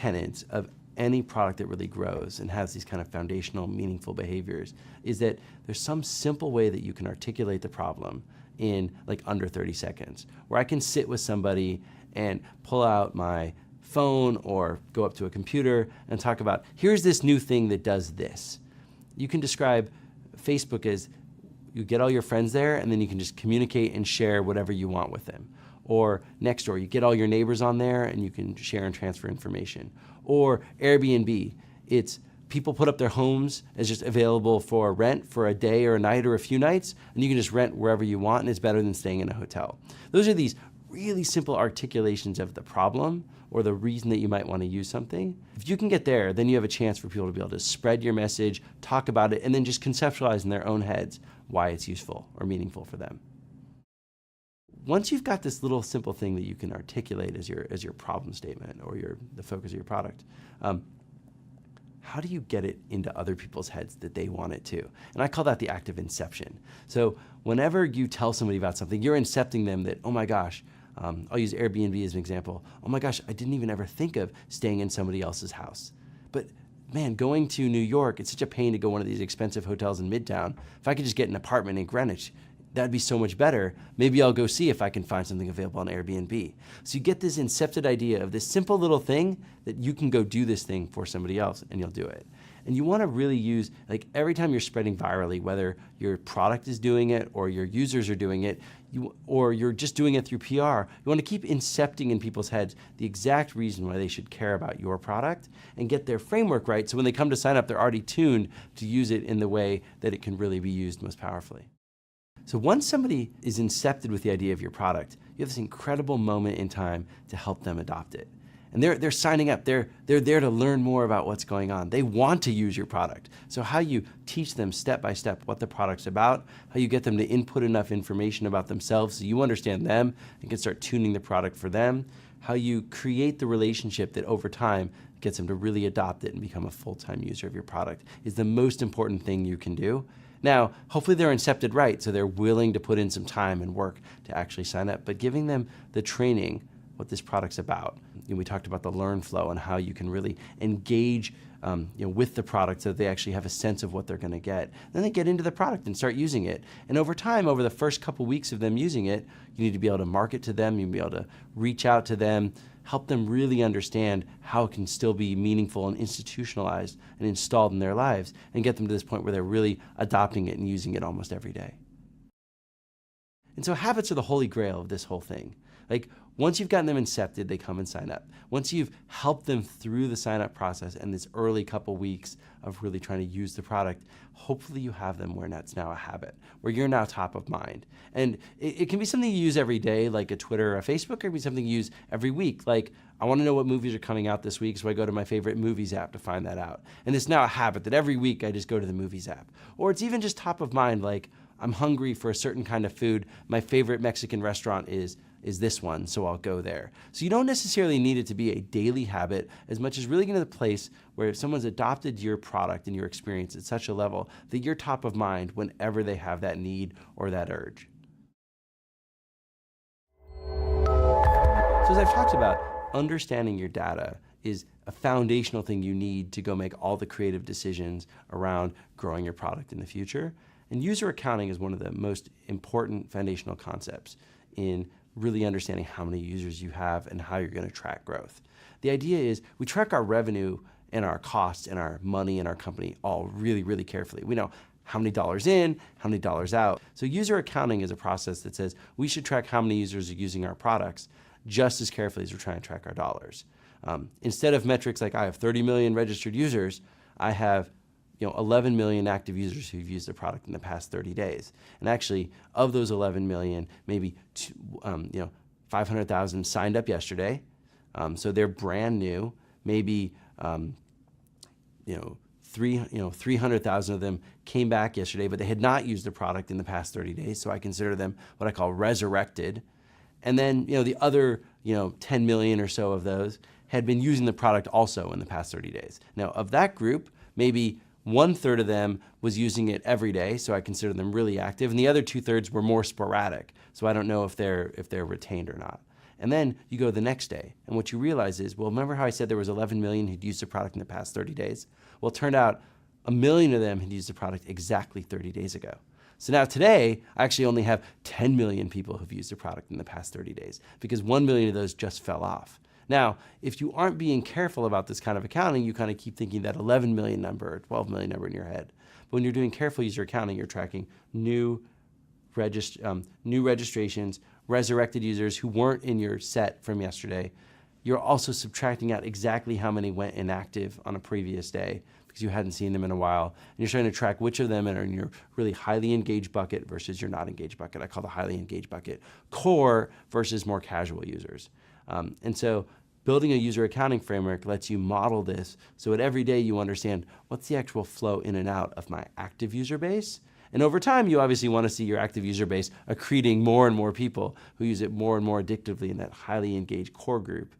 tenets of any product that really grows and has these kind of foundational, meaningful behaviors is that there's some simple way that you can articulate the problem in like under 30 seconds, where I can sit with somebody and pull out my phone or go up to a computer and talk about, here's this new thing that does this. You can describe Facebook as you get all your friends there and then you can just communicate and share whatever you want with them. Or Nextdoor, you get all your neighbors on there and you can share and transfer information. Or Airbnb, it's people put up their homes as just available for rent for a day or a night or a few nights, and you can just rent wherever you want, and it's better than staying in a hotel. Those are these really simple articulations of the problem or the reason that you might want to use something. If you can get there, then you have a chance for people to be able to spread your message, talk about it, and then just conceptualize in their own heads why it's useful or meaningful for them. Once you've got this little simple thing that you can articulate as your problem statement or the focus of your product, how do you get it into other people's heads that they want it to? And I call that the act of inception. So whenever you tell somebody about something, you're incepting them that, oh my gosh, I'll use Airbnb as an example. Oh my gosh, I didn't even ever think of staying in somebody else's house. But man, going to New York, it's such a pain to go one of these expensive hotels in Midtown. If I could just get an apartment in Greenwich, that'd be so much better. Maybe I'll go see if I can find something available on Airbnb. So you get this incepted idea of this simple little thing that you can go do this thing for somebody else and you'll do it. And you want to really use, like every time you're spreading virally, whether your product is doing it or your users are doing it, or you're just doing it through PR, you want to keep incepting in people's heads the exact reason why they should care about your product and get their framework right. So when they come to sign up, they're already tuned to use it in the way that it can really be used most powerfully. So once somebody is incepted with the idea of your product, you have this incredible moment in time to help them adopt it. And they're signing up, they're there to learn more about what's going on. They want to use your product. So how you teach them step by step what the product's about, how you get them to input enough information about themselves so you understand them and can start tuning the product for them, how you create the relationship that over time gets them to really adopt it and become a full-time user of your product is the most important thing you can do. Now, hopefully they're incepted right, so they're willing to put in some time and work to actually sign up, but giving them the training, what this product's about. We talked about the learn flow and how you can really engage with the product so that they actually have a sense of what they're going to get. Then they get into the product and start using it. And over time, over the first couple weeks of them using it, you need to be able to market to them, you need to be able to reach out to them, help them really understand how it can still be meaningful and institutionalized and installed in their lives, and get them to this point where they're really adopting it and using it almost every day. And so habits are the holy grail of this whole thing. Like, once you've gotten them incepted, they come and sign up. Once you've helped them through the sign up process and this early couple weeks of really trying to use the product, hopefully you have them where that's now a habit, where you're now top of mind. And it can be something you use every day, like a Twitter or a Facebook, or it can be something you use every week. Like, I want to know what movies are coming out this week, so I go to my favorite movies app to find that out. And it's now a habit that every week I just go to the movies app. Or it's even just top of mind, like, I'm hungry for a certain kind of food. My favorite Mexican restaurant is this one, so I'll go there. So you don't necessarily need it to be a daily habit as much as really getting to the place where if someone's adopted your product and your experience at such a level that you're top of mind whenever they have that need or that urge. So as I've talked about, understanding your data is a foundational thing you need to go make all the creative decisions around growing your product in the future. And user accounting is one of the most important foundational concepts in really understanding how many users you have and how you're going to track growth. The idea is we track our revenue and our costs and our money in our company all really, really carefully. We know how many dollars in, how many dollars out. So user accounting is a process that says we should track how many users are using our products just as carefully as we're trying to track our dollars. Instead of metrics like I have 30 million registered users, I have 11 million active users who've used the product in the past 30 days. And actually, of those 11 million, maybe 500,000 signed up yesterday. So they're brand new. Maybe 300,000 of them came back yesterday, but they had not used the product in the past 30 days. So I consider them what I call resurrected. And then the other 10 million or so of those had been using the product also in the past 30 days. Now, of that group, maybe 1/3 of them was using it every day, so I consider them really active, and the other 2/3 were more sporadic, so I don't know if they're retained or not. And then you go the next day, and what you realize is, well, remember how I said there was 11 million who'd used the product in the past 30 days? Well, it turned out 1 million of them had used the product exactly 30 days ago. So now today, I actually only have 10 million people who've used the product in the past 30 days because 1 million of those just fell off. Now, if you aren't being careful about this kind of accounting, you kind of keep thinking that 11 million number or 12 million number in your head. But when you're doing careful user accounting, you're tracking new registrations, resurrected users who weren't in your set from yesterday. You're also subtracting out exactly how many went inactive on a previous day because you hadn't seen them in a while. And you're trying to track which of them are in your really highly engaged bucket versus your not engaged bucket. I call the highly engaged bucket core versus more casual users. And so building a user accounting framework lets you model this so that every day you understand what's the actual flow in and out of my active user base. And over time, you obviously want to see your active user base accreting more and more people who use it more and more addictively in that highly engaged core group.